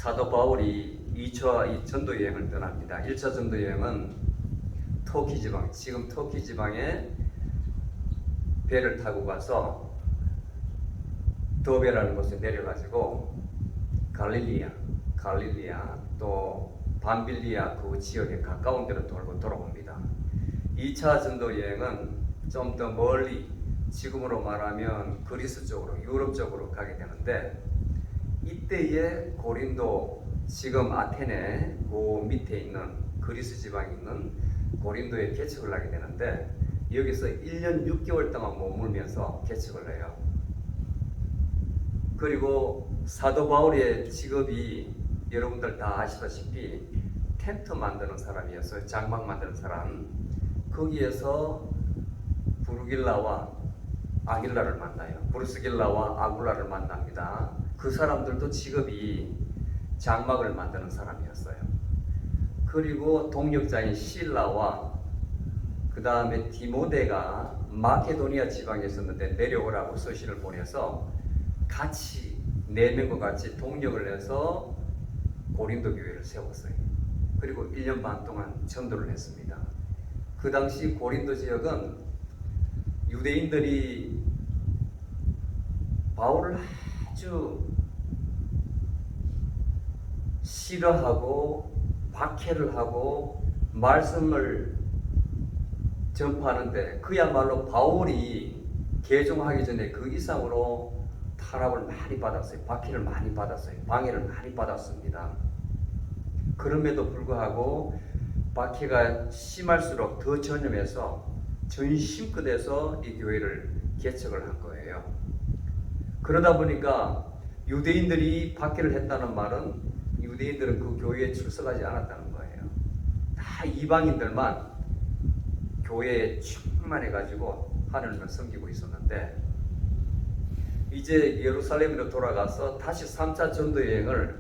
사도 바울이 2차 전도 여행을 떠납니다. 1차 전도 여행은 터키 지방, 지금 터키 지방에 배를 타고 가서 더베라는 곳에 내려가지고 갈릴리아 또 밤빌리아 그 지역에 가까운 데로 돌고 돌아옵니다. 2차 전도 여행은 좀 더 멀리, 지금으로 말하면 그리스 쪽으로, 유럽 쪽으로 가게 되는데, 이때에 고린도, 지금 아테네 그 밑에 있는 그리스 지방에 있는 고린도에 개척을 하게 되는데, 여기서 1년 6개월 동안 머물면서 개척을 해요. 그리고 사도 바울의 직업이 여러분들 다 아시다시피 텐트 만드는 사람이었어요. 장막 만드는 사람. 거기에서 부르길라와 아길라를 만나요. 브루스길라와 아굴라를 만납니다. 그 사람들도 직업이 장막을 만드는 사람이었어요. 그리고 동역자인 실라와 그 다음에 디모데가 마케도니아 지방에 있었는데 내려오라고 서신을 보내서 같이 4명과 같이 동역을 해서 고린도 교회를 세웠어요. 그리고 1년 반 동안 전도를 했습니다. 그 당시 고린도 지역은 유대인들이 바울을 아주 싫어하고 박해를 하고 말씀을 전파하는데, 그야말로 바울이 개종하기 전에 그 이상으로 탄압을 많이 받았어요. 박해를 많이 받았어요. 방해를 많이 받았습니다. 그럼에도 불구하고 박해가 심할수록 더 전념해서 전심끝에서 이 교회를 개척을 한 거예요. 그러다 보니까 유대인들이 박해를 했다는 말은 유대인들은 그 교회에 출석하지 않았다는 거예요. 다 이방인들만 교회에 충만해가지고 하나님을 섬기고 있었는데, 이제 예루살렘으로 돌아가서 다시 3차 전도 여행을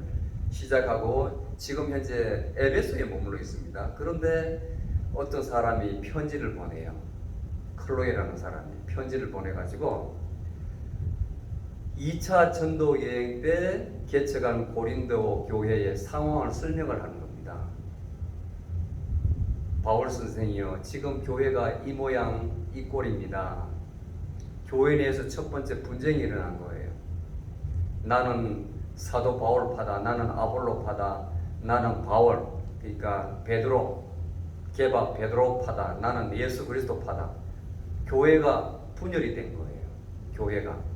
시작하고 지금 현재 에베소에 머물러 있습니다. 그런데 어떤 사람이 편지를 보내요. 클로에라는 사람이 편지를 보내가지고 2차 전도 여행 때 개척한 고린도 교회의 상황을 설명을 하는 겁니다. 바울 선생이요, 지금 교회가 이 모양 이 꼴입니다. 교회 내에서 첫 번째 분쟁이 일어난 거예요. 나는 사도 바울 파다, 나는 아볼로 파다, 나는 바울, 그러니까 베드로, 게바 베드로 파다, 나는 예수 그리스도 파다. 교회가 분열이 된 거예요. 교회가.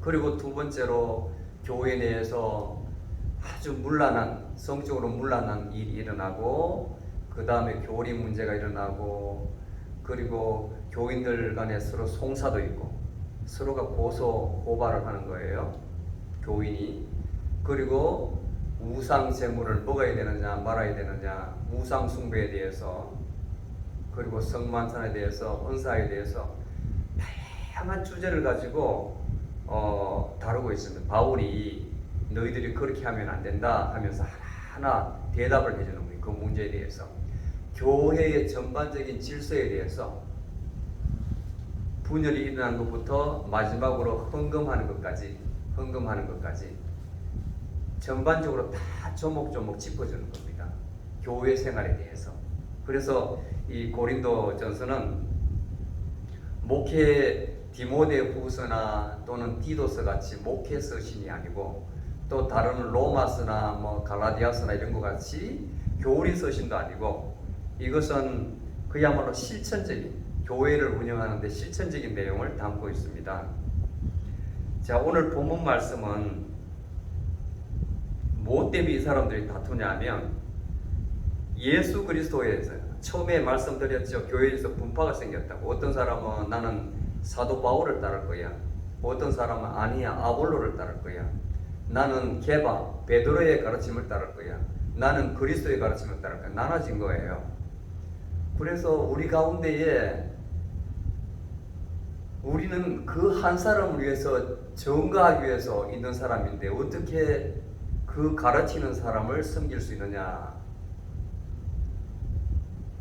그리고 두 번째로 교회 내에서 아주 문란한, 성적으로 문란한 일이 일어나고, 그 다음에 교리 문제가 일어나고, 그리고 교인들 간에 서로 송사도 있고, 서로가 고소 고발을 하는 거예요. 교인이. 그리고 우상 제물을 먹어야 되느냐 말아야 되느냐, 우상 숭배에 대해서, 그리고 성만찬에 대해서, 은사에 대해서 다양한 주제를 가지고 다루고 있습니다. 바울이 너희들이 그렇게 하면 안 된다 하면서 하나하나 대답을 해주는 거예요. 그 문제에 대해서. 교회의 전반적인 질서에 대해서, 분열이 일어난 것부터 마지막으로 헌금하는 것까지 전반적으로 다 조목조목 짚어주는 겁니다. 교회 생활에 대해서. 그래서 이 고린도 전서는 목회 디모데 후서나 또는 디도서 같이 목회 서신이 아니고, 또 다른 로마서나 뭐 갈라디아서나 이런 것 같이 교리 서신도 아니고, 이것은 그야말로 실천적인, 교회를 운영하는 데 실천적인 내용을 담고 있습니다. 자, 오늘 본문 말씀은 뭐 때문에 이 사람들이 다투냐면, 예수 그리스도에서 처음에 말씀드렸죠. 교회에서 분파가 생겼다고. 어떤 사람은 나는 사도 바울을 따를 거야, 어떤 사람은 아니야 아볼로를 따를 거야, 나는 게바 베드로의 가르침을 따를 거야, 나는 그리스도의 가르침을 따를 거야. 나눠진 거예요. 그래서 우리 가운데에 우리는 그 한 사람을 위해서 증거하기 위해서 있는 사람인데, 어떻게 그 가르치는 사람을 섬길 수 있느냐,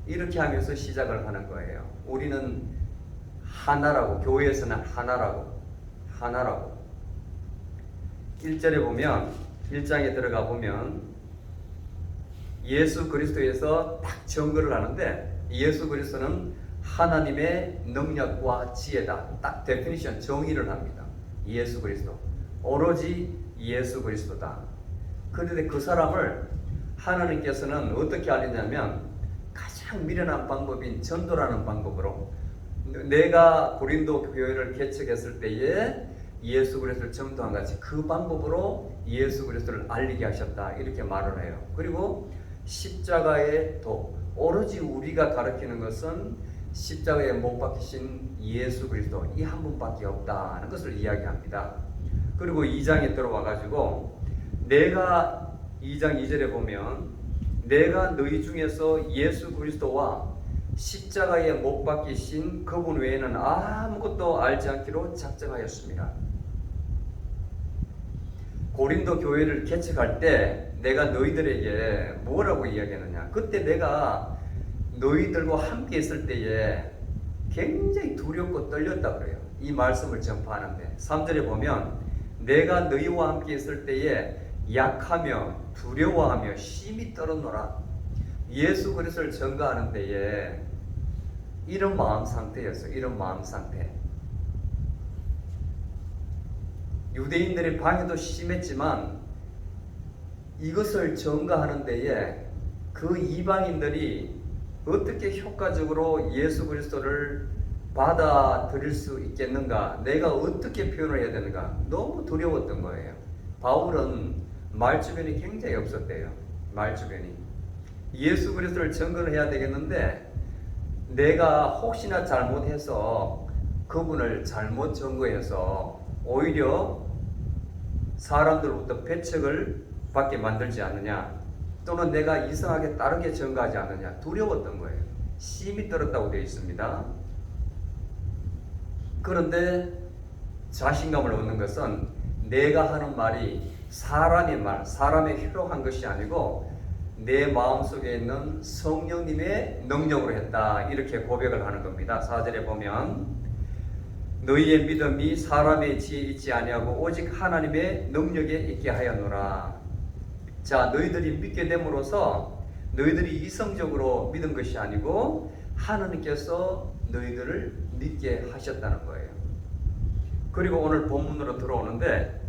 이렇게 하면서 시작을 하는 거예요. 우리는 하나라고, 교회에서는 하나라고. 1절에 보면 1장에 들어가 보면 예수 그리스도에서 딱 증거를 하는데, 예수 그리스도는 하나님의 능력과 지혜다. 딱 데피니션, 정의를 합니다. 예수 그리스도. 오로지 예수 그리스도다. 그런데 그 사람을 하나님께서는 어떻게 알리냐면 가장 미련한 방법인 전도라는 방법으로, 내가 고린도 교회를 개척했을 때에 예수 그리스도를 전도한 같이 그 방법으로 예수 그리스도를 알리게 하셨다, 이렇게 말을 해요. 그리고 십자가의 도, 오로지 우리가 가르치는 것은 십자가에 못 박히신 예수 그리스도, 이 한 분밖에 없다는 것을 이야기합니다. 그리고 2장에 들어와 가지고 내가 2장 2절에 보면 내가 너희 중에서 예수 그리스도와 십자가에 못 박히신 그분 외에는 아무것도 알지 않기로 작정하였습니다. 고린도 교회를 개척할 때 내가 너희들에게 뭐라고 이야기하느냐, 그때 내가 너희들과 함께 있을 때에 굉장히 두렵고 떨렸다 그래요. 이 말씀을 전파하는데 3절에 보면 내가 너희와 함께 있을 때에 약하며 두려워하며 심히 떨었노라. 예수 그리스도를 전가하는 때에 이런 마음 상태였어요. 이런 마음 상태. 유대인들의 방해도 심했지만 이것을 전가하는 데에 그 이방인들이 어떻게 효과적으로 예수 그리스도를 받아들일 수 있겠는가, 내가 어떻게 표현을 해야 되는가, 너무 두려웠던 거예요. 바울은 말주변이 굉장히 없었대요. 말주변이. 예수 그리스도를 증거를 해야 되겠는데 내가 혹시나 잘못해서 그분을 잘못 증거해서 오히려 사람들로부터 배척을 받게 만들지 않느냐, 또는 내가 이상하게 다르게 증거하지 않느냐, 두려웠던 거예요. 심히 떨었다고 되어 있습니다. 그런데 자신감을 얻는 것은 내가 하는 말이 사람의 말, 사람의 혀로 한 것이 아니고 내 마음속에 있는 성령님의 능력으로 했다, 이렇게 고백을 하는 겁니다. 4절에 보면 너희의 믿음이 사람의 지혜에 있지 아니하고 오직 하나님의 능력에 있게 하였노라. 자, 너희들이 믿게 됨으로써 너희들이 이성적으로 믿은 것이 아니고 하나님께서 너희들을 믿게 하셨다는 거예요. 그리고 오늘 본문으로 들어오는데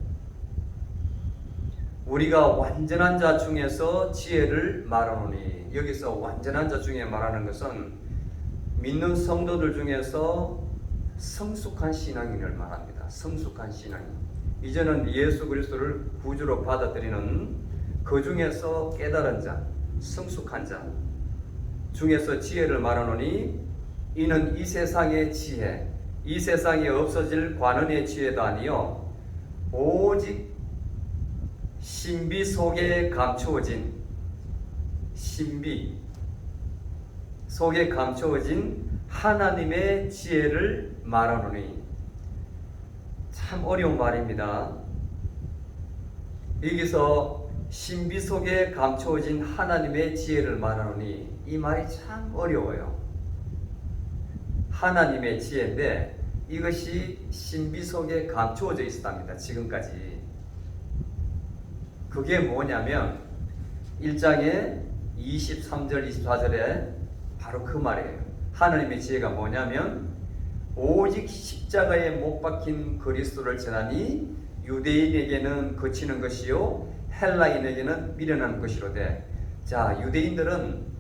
우리가 완전한 자 중에서 지혜를 말하노니, 여기서 완전한 자 중에 말하는 것은 믿는 성도들 중에서 성숙한 신앙인을 말합니다. 성숙한 신앙인. 이제는 예수 그리스도를 구주로 받아들이는 그 중에서 깨달은 자, 성숙한 자 중에서 지혜를 말하노니 이는 이 세상의 지혜, 이 세상에 없어질 관원의 지혜도 아니요 오직 신비 속에 감추어진, 신비 속에 감추어진 하나님의 지혜를 말하노니. 참 어려운 말입니다. 여기서 신비 속에 감추어진 하나님의 지혜를 말하노니, 이 말이 참 어려워요. 하나님의 지혜인데 이것이 신비 속에 감추어져 있었답니다. 지금까지. 그게 뭐냐면 1장의 23절 24절에 바로 그 말이에요. 하나님의 지혜가 뭐냐면 오직 십자가에 못 박힌 그리스도를 전하니 유대인에게는 거치는 것이요 헬라인에게는 미련한 것이로되. 자, 유대인들은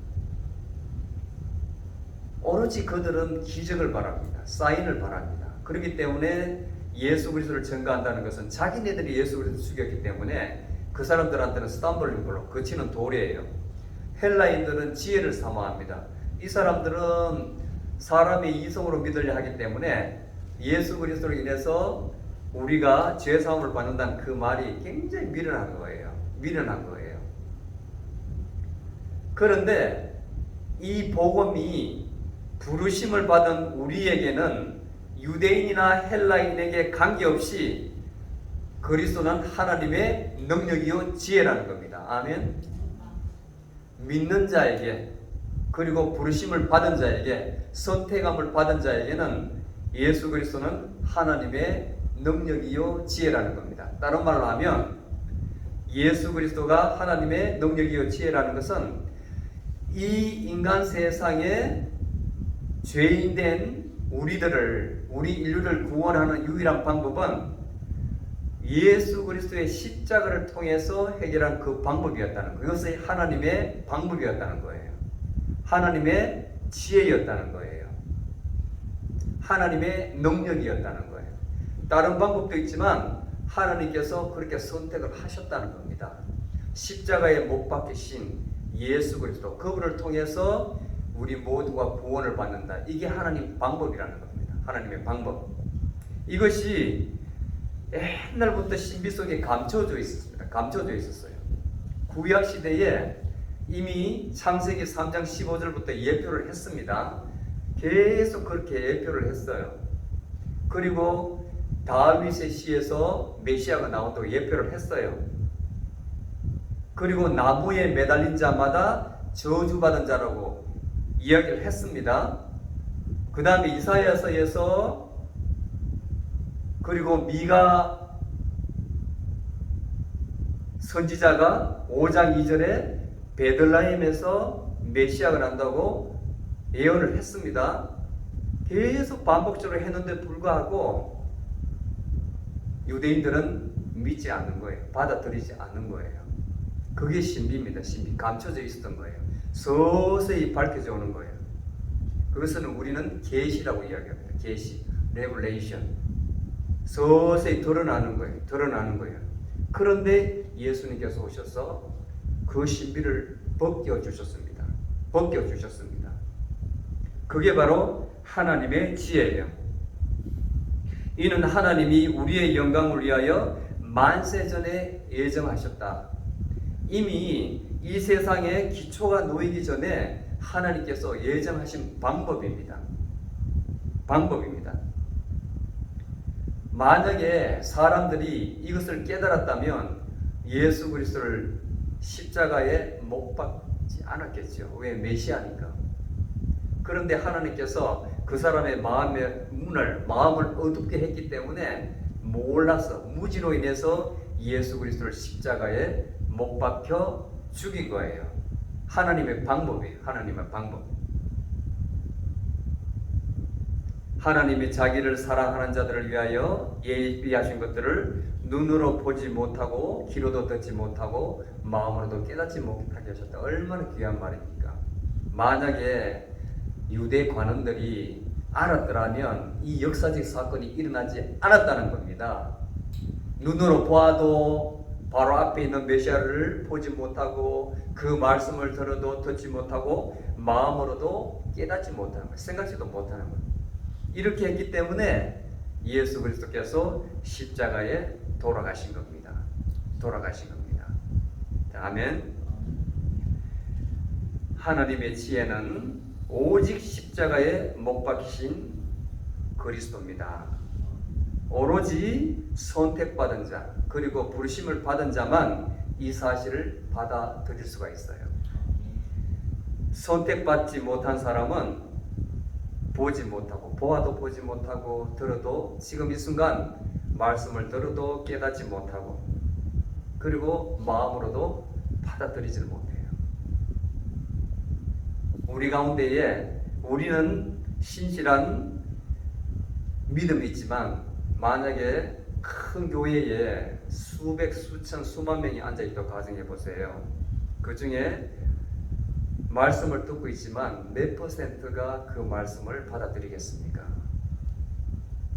오로지 그들은 기적을 바랍니다. 사인을 바랍니다. 그렇기 때문에 예수 그리스도를 전가한다는 것은 자기네들이 예수 그리스도를 죽였기 때문에 그 사람들한테는 스탬블링 블록, 거치는 돌이에요. 헬라인들은 지혜를 사모합니다. 이 사람들은 사람의 이성으로 믿으려 하기 때문에 예수 그리스도로 인해서 우리가 죄사함을 받는다는 그 말이 굉장히 미련한 거예요. 미련한 거예요. 그런데 이 복음이 부르심을 받은 우리에게는 유대인이나 헬라인에게 관계없이 그리스도는 하나님의 능력이요 지혜라는 겁니다. 아멘. 믿는 자에게, 그리고 부르심을 받은 자에게, 선택함을 받은 자에게는 예수 그리스도는 하나님의 능력이요 지혜라는 겁니다. 다른 말로 하면 예수 그리스도가 하나님의 능력이요 지혜라는 것은 이 인간 세상에 죄인된 우리 인류를 구원하는 유일한 방법은 예수 그리스도의 십자가를 통해서 해결한 그 방법이었다는 거예요. 그것이 하나님의 방법이었다는 거예요. 하나님의 지혜였다는 거예요. 하나님의 능력이었다는 거예요. 다른 방법도 있지만 하나님께서 그렇게 선택을 하셨다는 겁니다. 십자가에 못 박히신 예수 그리스도, 그분을 통해서 우리 모두가 구원을 받는다. 이게 하나님 방법이라는 겁니다. 하나님의 방법. 이것이 옛날부터 신비 속에 감춰져 있었습니다. 감춰져 있었어요. 구약 시대에 이미 창세기 3장 15절부터 예표를 했습니다. 계속 그렇게 예표를 했어요. 그리고 다윗의 시에서 메시아가 나온다고 예표를 했어요. 그리고 나무에 매달린 자마다 저주받은 자라고 이야기를 했습니다. 그 다음에 이사야서에서 그리고 미가 선지자가 5장 2절에 베들레헴에서 메시아가 난다고 예언을 했습니다. 계속 반복적으로 했는데 불구하고 유대인들은 믿지 않는 거예요. 받아들이지 않는 거예요. 그게 신비입니다. 신비. 감춰져 있었던 거예요. 서서히 밝혀져 오는 거예요. 그것은 우리는 계시라고 이야기합니다. 계시, 레블레이션. 서서히 드러나는 거예요. 드러나는 거예요. 그런데 예수님께서 오셔서 그 신비를 벗겨주셨습니다. 벗겨주셨습니다. 그게 바로 하나님의 지혜예요. 이는 하나님이 우리의 영광을 위하여 만세전에 예정하셨다. 이미 이 세상에 기초가 놓이기 전에 하나님께서 예정하신 방법입니다. 방법입니다. 만약에 사람들이 이것을 깨달았다면 예수 그리스도를 십자가에 못 박지 않았겠죠. 왜? 메시아니까. 그런데 하나님께서 그 사람의 마음을 어둡게 했기 때문에 몰라서 무지로 인해서 예수 그리스도를 십자가에 못 박혀 죽인 거예요. 하나님의 방법이에요. 하나님의 방법. 하나님이 자기를 사랑하는 자들을 위하여 예비하신 것들을 눈으로 보지 못하고 귀로도 듣지 못하고 마음으로도 깨닫지 못하게 하셨다. 얼마나 귀한 말입니까? 만약에 유대 관원들이 알았더라면 이 역사적 사건이 일어나지 않았다는 겁니다. 눈으로 보아도 바로 앞에 있는 메시아를 보지 못하고 그 말씀을 들어도 듣지 못하고 마음으로도 깨닫지 못하는 거예요. 생각지도 못하는 거예요. 이렇게 했기 때문에 예수 그리스도께서 십자가에 돌아가신 겁니다. 돌아가신 겁니다. 아멘. 하나님의 지혜는 오직 십자가에 못 박히신 그리스도입니다. 오로지 선택받은 자 그리고 부르심을 받은 자만 이 사실을 받아들일 수가 있어요. 선택받지 못한 사람은 보지 못하고 보아도 보지 못하고 들어도 지금 이 순간 말씀을 들어도 깨닫지 못하고 그리고 마음으로도 받아들이지 못해요. 우리 가운데에 우리는 신실한 믿음이 있지만 만약에 큰 교회에 수백, 수천, 수만 명이 앉아있다고 가정해 보세요. 그 중에 말씀을 듣고 있지만 몇 퍼센트가 그 말씀을 받아들이겠습니까?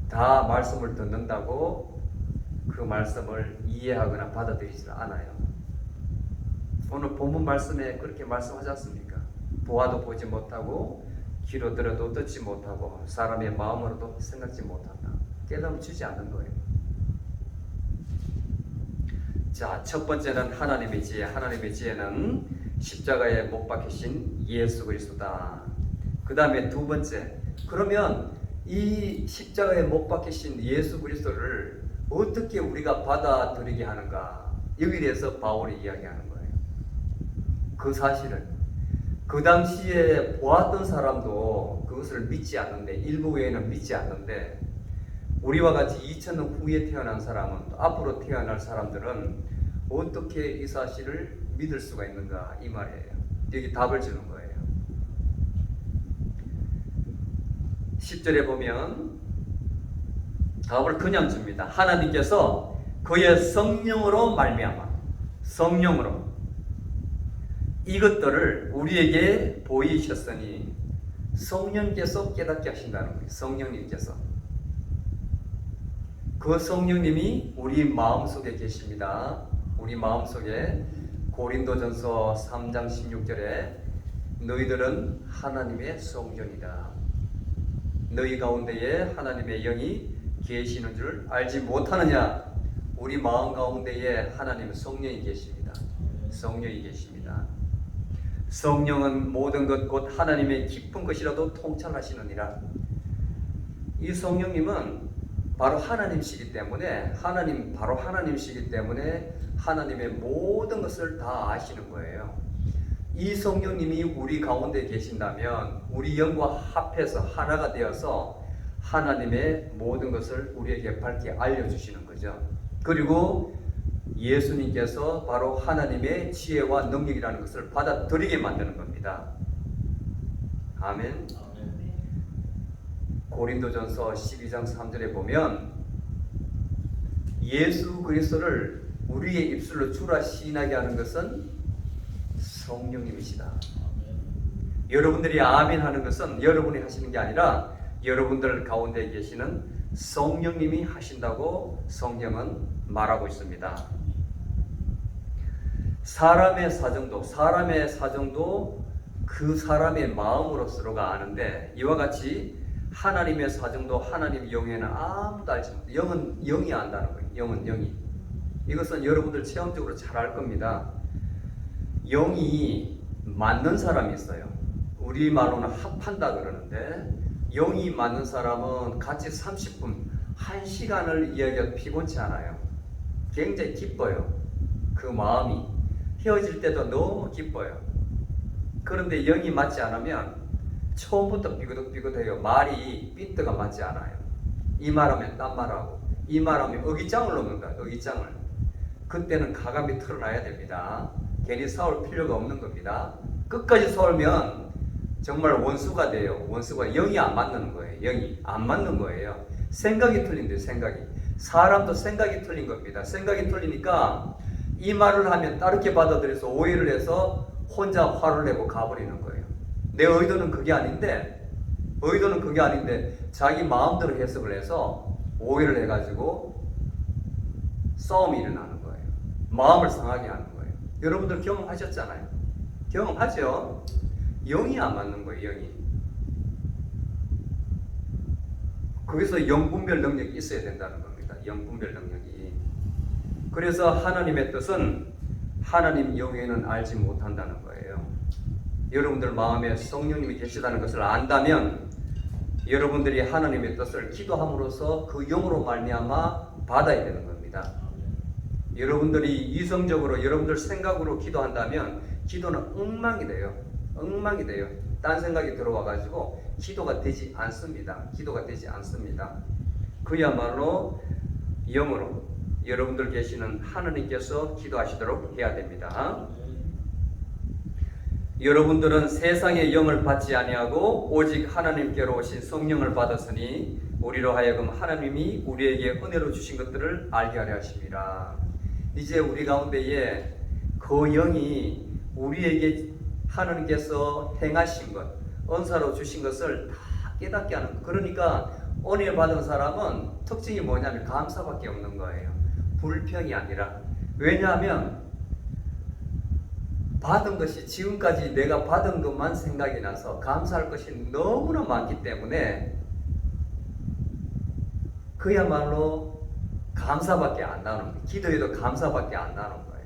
다 말씀을 듣는다고 그 말씀을 이해하거나 받아들이지 않아요. 오늘 본문 말씀에 그렇게 말씀하지 않습니까? 보아도 보지 못하고 귀로 들어도 듣지 못하고 사람의 마음으로도 생각지 못한다. 깨달음 주지 않는 거예요. 자, 첫 번째는 하나님의 지혜. 하나님의 지혜는 십자가에 못 박히신 예수 그리스도다. 그 다음에 두 번째, 그러면 이 십자가에 못 박히신 예수 그리스도를 어떻게 우리가 받아들이게 하는가? 여기에 대해서 바울이 이야기하는 거예요. 그 사실을 그 당시에 보았던 사람도 그것을 믿지 않는데, 일부 외에는 믿지 않는데, 우리와 같이 2000년 후에 태어난 사람은, 앞으로 태어날 사람들은 어떻게 이 사실을 믿을 수가 있는가 이 말이에요. 여기 답을 주는 거예요. 10절에 보면 답을 그냥 줍니다. 하나님께서 그의 성령으로 말미암아 성령으로 이것들을 우리에게 보이셨으니 성령께서 깨닫게 하신다는 거예요. 성령님께서. 그 성령님이 우리 마음속에 계십니다. 우리 마음속에 고린도전서 3장 16절에 너희들은 하나님의 성전이다. 너희 가운데에 하나님의 영이 계시는 줄 알지 못하느냐? 우리 마음 가운데에 하나님의 성령이 계십니다. 성령이 계십니다. 성령은 모든 것 곧 하나님의 깊은 것이라도 통찰하시느니라. 이 성령님은 바로 하나님이시기 때문에 바로 하나님이시기 때문에 하나님의 모든 것을 다 아시는 거예요. 이 성령님이 우리 가운데 계신다면 우리 영과 합해서 하나가 되어서 하나님의 모든 것을 우리에게 밝게 알려주시는 거죠. 그리고 예수님께서 바로 하나님의 지혜와 능력이라는 것을 받아들이게 만드는 겁니다. 아멘. 고린도전서 12장 3절에 보면 예수 그리스도를 우리의 입술로 주라 시인하게 하는 것은 성령님이시다. 여러분들이 아멘 하는 것은 여러분이 하시는 게 아니라 여러분들 가운데 계시는 성령님이 하신다고 성경은 말하고 있습니다. 사람의 사정도 그 사람의 마음으로서가 아는데 이와 같이 하나님의 사정도 하나님 영에는 아무도 알지 못해요. 영은 영이 안다는 거예요. 영은 영이. 이것은 여러분들 체험적으로 잘 알 겁니다. 영이 맞는 사람이 있어요. 우리말로는 합한다 그러는데 영이 맞는 사람은 같이 30분, 1시간을 이야기해도 피곤치 않아요. 굉장히 기뻐요. 그 마음이. 헤어질 때도 너무 기뻐요. 그런데 영이 맞지 않으면 처음부터 삐그덕삐그덕해요. 말이 삐트가 맞지 않아요. 이 말하면 딴 말하고 이 말하면 어깃장을 놓는 거예요. 어깃장을. 그때는 가감이 털어놔야 됩니다. 괜히 싸울 필요가 없는 겁니다. 끝까지 싸우면 정말 원수가 돼요. 원수가 영이 안 맞는 거예요. 영이 안 맞는 거예요. 생각이 틀린대요. 생각이. 사람도 생각이 틀린 겁니다. 생각이 틀리니까 이 말을 하면 다르게 받아들여서 오해를 해서 혼자 화를 내고 가버리는 거예요. 내 의도는 그게 아닌데 자기 마음대로 해석을 해서 오해를 해가지고 싸움이 일어나는 거예요. 마음을 상하게 하는 거예요. 여러분들 경험하셨잖아요. 경험하죠? 영이 안 맞는 거예요. 영이. 거기서 영분별 능력이 있어야 된다는 겁니다. 영분별 능력이. 그래서 하나님의 뜻은 하나님 영에는 알지 못한다는 거예요. 여러분들 마음에 성령님이 계시다는 것을 안다면 여러분들이 하나님의 뜻을 기도함으로써 그 영으로 말미암아 받아야 되는 겁니다. 여러분들이 이성적으로 여러분들 생각으로 기도한다면 기도는 엉망이 돼요. 엉망이 돼요. 딴 생각이 들어와가지고 기도가 되지 않습니다. 기도가 되지 않습니다. 그야말로 영으로 여러분들 계시는 하나님께서 기도하시도록 해야 됩니다. 여러분들은 세상의 영을 받지 아니하고 오직 하나님께로 오신 성령을 받았으니 우리로 하여금 하나님이 우리에게 은혜로 주신 것들을 알게 하려 하심이라. 이제 우리 가운데에 그 영이 우리에게 하나님께서 행하신 것, 은사로 주신 것을 다 깨닫게 하는 것. 그러니까 은혜 받은 사람은 특징이 뭐냐면 감사밖에 없는 거예요. 불평이 아니라. 왜냐하면 받은 것이 지금까지 내가 받은 것만 생각이 나서 감사할 것이 너무나 많기 때문에 그야말로 감사밖에 안 나오는 거예요. 기도에도 감사밖에 안 나오는 거예요.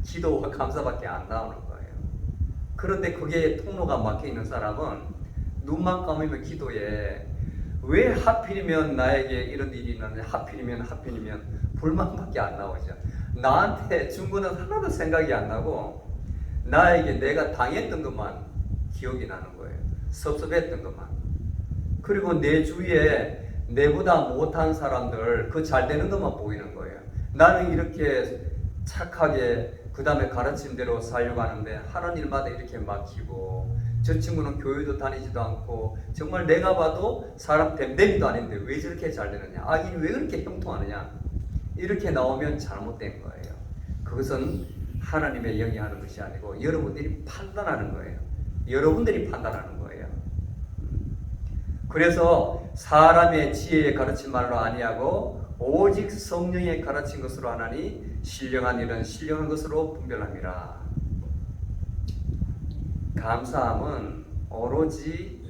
기도와 감사밖에 안 나오는 거예요. 그런데 그게 통로가 막혀 있는 사람은 눈만 감으면 기도에 왜 하필이면 나에게 이런 일이 있는데 하필이면 불만밖에 안 나오죠. 나한테 준 거는 하나도 생각이 안 나고 나에게 내가 당했던 것만 기억이 나는 거예요. 섭섭했던 것만. 그리고 내 주위에 내보다 못한 사람들 그 잘 되는 것만 보이는 거예요. 나는 이렇게 착하게 그 다음에 가르침대로 살려고 하는데 하는 일마다 이렇게 막히고, 저 친구는 교회도 다니지도 않고 정말 내가 봐도 사람 됨됨이도 아닌데 왜 저렇게 잘 되느냐, 아, 이 왜 그렇게 형통하느냐, 이렇게 나오면 잘못된 거예요. 그것은 하나님의 영이 하는 것이 아니고 여러분들이 판단하는 거예요. 여러분들이 판단하는 거예요. 그래서 사람의 지혜의 가르침말로 아니하고 오직 성령의 가르친 것으로 하나니 신령한 일은 신령한 것으로 분별함이라. 감사함은 오로지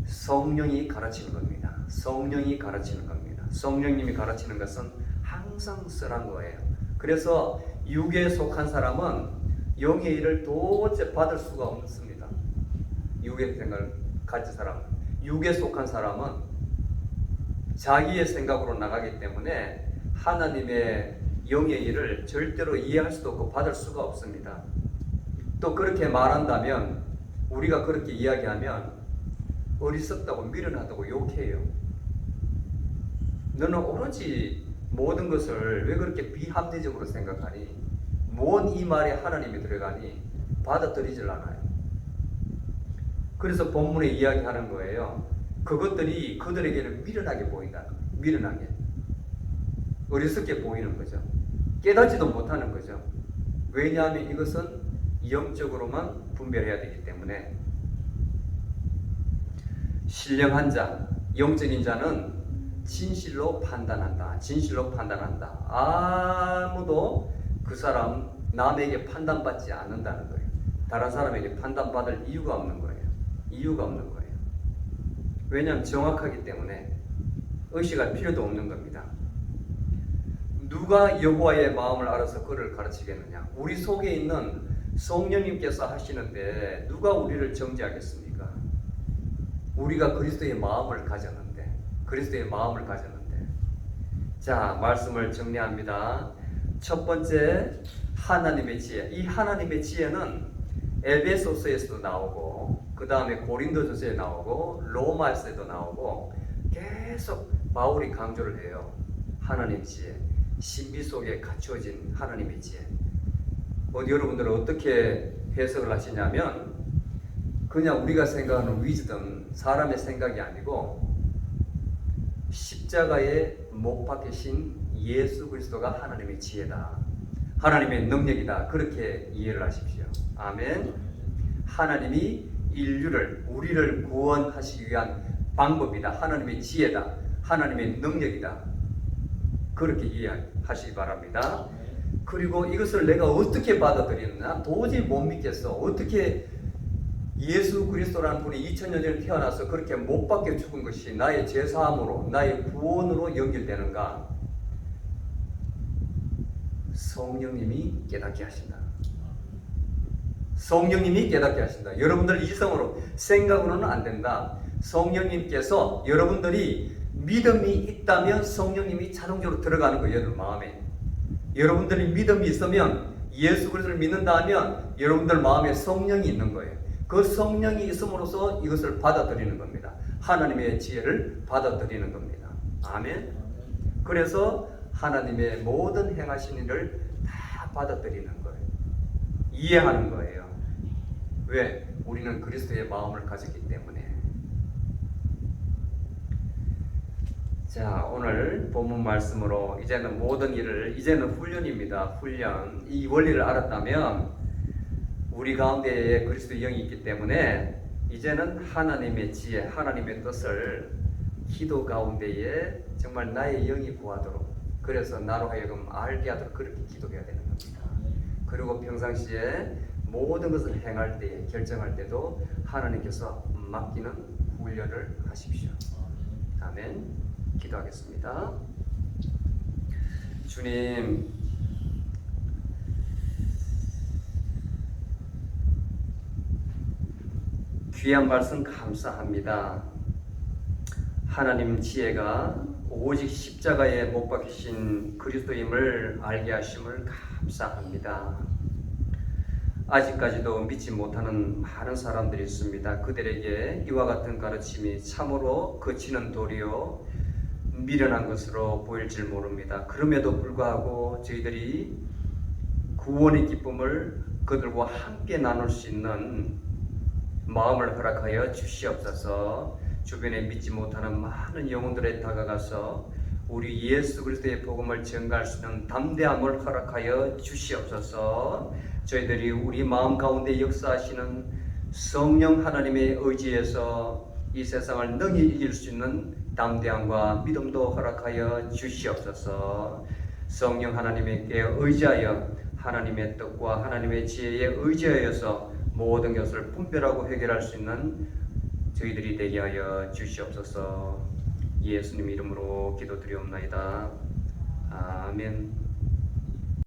성령이 가르치는 겁니다. 성령이 가르치는 겁니다. 성령님이 가르치는 것은 항상 쓰란 거예요. 그래서 육에 속한 사람은 영의 일을 도저히 받을 수가 없습니다. 육의 생각을 가진 사람은, 육에 속한 사람은 자기의 생각으로 나가기 때문에 하나님의 영의 일을 절대로 이해할 수도 없고 받을 수가 없습니다. 또 그렇게 말한다면, 우리가 그렇게 이야기하면 어리석다고 미련하다고 욕해요. 너는 오로지 모든 것을 왜 그렇게 비합리적으로 생각하니? 뭔 이 말에 하나님이 들어가니? 받아들이질 않아요. 그래서 본문에 이야기하는 거예요. 그것들이 그들에게는 미련하게 보인다. 미련하게. 어리석게 보이는 거죠. 깨닫지도 못하는 거죠. 왜냐하면 이것은 영적으로만 분별해야 되기 때문에. 신령한 자, 영적인 자는 진실로 판단한다. 진실로 판단한다. 아무도 그 사람 남에게 판단받지 않는다는 거예요. 다른 사람에게 판단받을 이유가 없는 거예요. 이유가 없는 거예요. 왜냐하면 정확하기 때문에 의식할 필요도 없는 겁니다. 누가 여호와의 마음을 알아서 그를 가르치겠느냐? 우리 속에 있는 성령님께서 하시는데 누가 우리를 정죄하겠습니까? 우리가 그리스도의 마음을 가졌는데, 그리스도의 마음을 가졌는데. 자, 말씀을 정리합니다. 첫 번째, 하나님의 지혜. 이 하나님의 지혜는 에베소서에서도 나오고, 그 다음에 고린도전서에 나오고, 로마서에도 나오고, 계속 바울이 강조를 해요. 하나님 지혜, 신비 속에 갖추어진 하나님의 지혜. 여러분들은 어떻게 해석을 하시냐면, 그냥 우리가 생각하는 위즈덤, 사람의 생각이 아니고 십자가에 못 박히신 예수 그리스도가 하나님의 지혜다, 하나님의 능력이다, 그렇게 이해를 하십시오. 아멘. 하나님이 인류를, 우리를 구원하시기 위한 방법이다, 하나님의 지혜다, 하나님의 능력이다, 그렇게 이해하시기 바랍니다. 그리고 이것을 내가 어떻게 받아들이느냐? 도저히 못 믿겠어. 어떻게 예수 그리스도라는 분이 2000년 전에 태어나서 그렇게 못 박혀 죽은 것이 나의 죄사함으로, 나의 구원으로 연결되는가? 성령님이 깨닫게 하신다. 성령님이 깨닫게 하신다. 여러분들 이성으로, 생각으로는 안 된다. 성령님께서, 여러분들이 믿음이 있다면 성령님이 자동적으로 들어가는 거예요, 여러분 마음에. 여러분들이 믿음이 있으면, 예수 그리스도를 믿는다 하면 여러분들 마음에 성령이 있는 거예요. 그 성령이 있음으로써 이것을 받아들이는 겁니다. 하나님의 지혜를 받아들이는 겁니다. 아멘. 그래서 하나님의 모든 행하신 일을 다 받아들이는 거예요. 이해하는 거예요. 왜? 우리는 그리스도의 마음을 가졌기 때문에. 자, 오늘 본문 말씀으로 이제는 모든 일을, 이제는 훈련입니다. 훈련. 이 원리를 알았다면 우리 가운데에 그리스도의 영이 있기 때문에 이제는 하나님의 지혜, 하나님의 뜻을 기도 가운데에 정말 나의 영이 구하도록, 그래서 나로 하여금 알게 하도록 그렇게 기도해야 되는 겁니다. 그리고 평상시에 모든 것을 행할 때에, 결정할 때도 하나님께서 맡기는 훈련을 하십시오. 아멘. 기도하겠습니다. 주님, 귀한 말씀 감사합니다. 하나님 지혜가 오직 십자가에 못 박히신 그리스도임을 알게 하심을 감사합니다. 아직까지도 믿지 못하는 많은 사람들이 있습니다. 그들에게 이와 같은 가르침이 참으로 거치는 도리요 미련한 것으로 보일지 모릅니다. 그럼에도 불구하고 저희들이 구원의 기쁨을 그들과 함께 나눌 수 있는 마음을 허락하여 주시옵소서. 주변에 믿지 못하는 많은 영혼들에 다가가서 우리 예수 그리스도의 복음을 전가할 수 있는 담대함을 허락하여 주시옵소서. 저희들이 우리 마음 가운데 역사하시는 성령 하나님의 의지에서 이 세상을 능히 이길 수 있는 담대함과 믿음도 허락하여 주시옵소서. 성령 하나님께 의지하여 하나님의 뜻과 하나님의 지혜에 의지하여서 모든 것을 분별하고 해결할 수 있는 저희들이 되게 하여 주시옵소서. 예수님 이름으로 기도드리옵나이다. 아멘.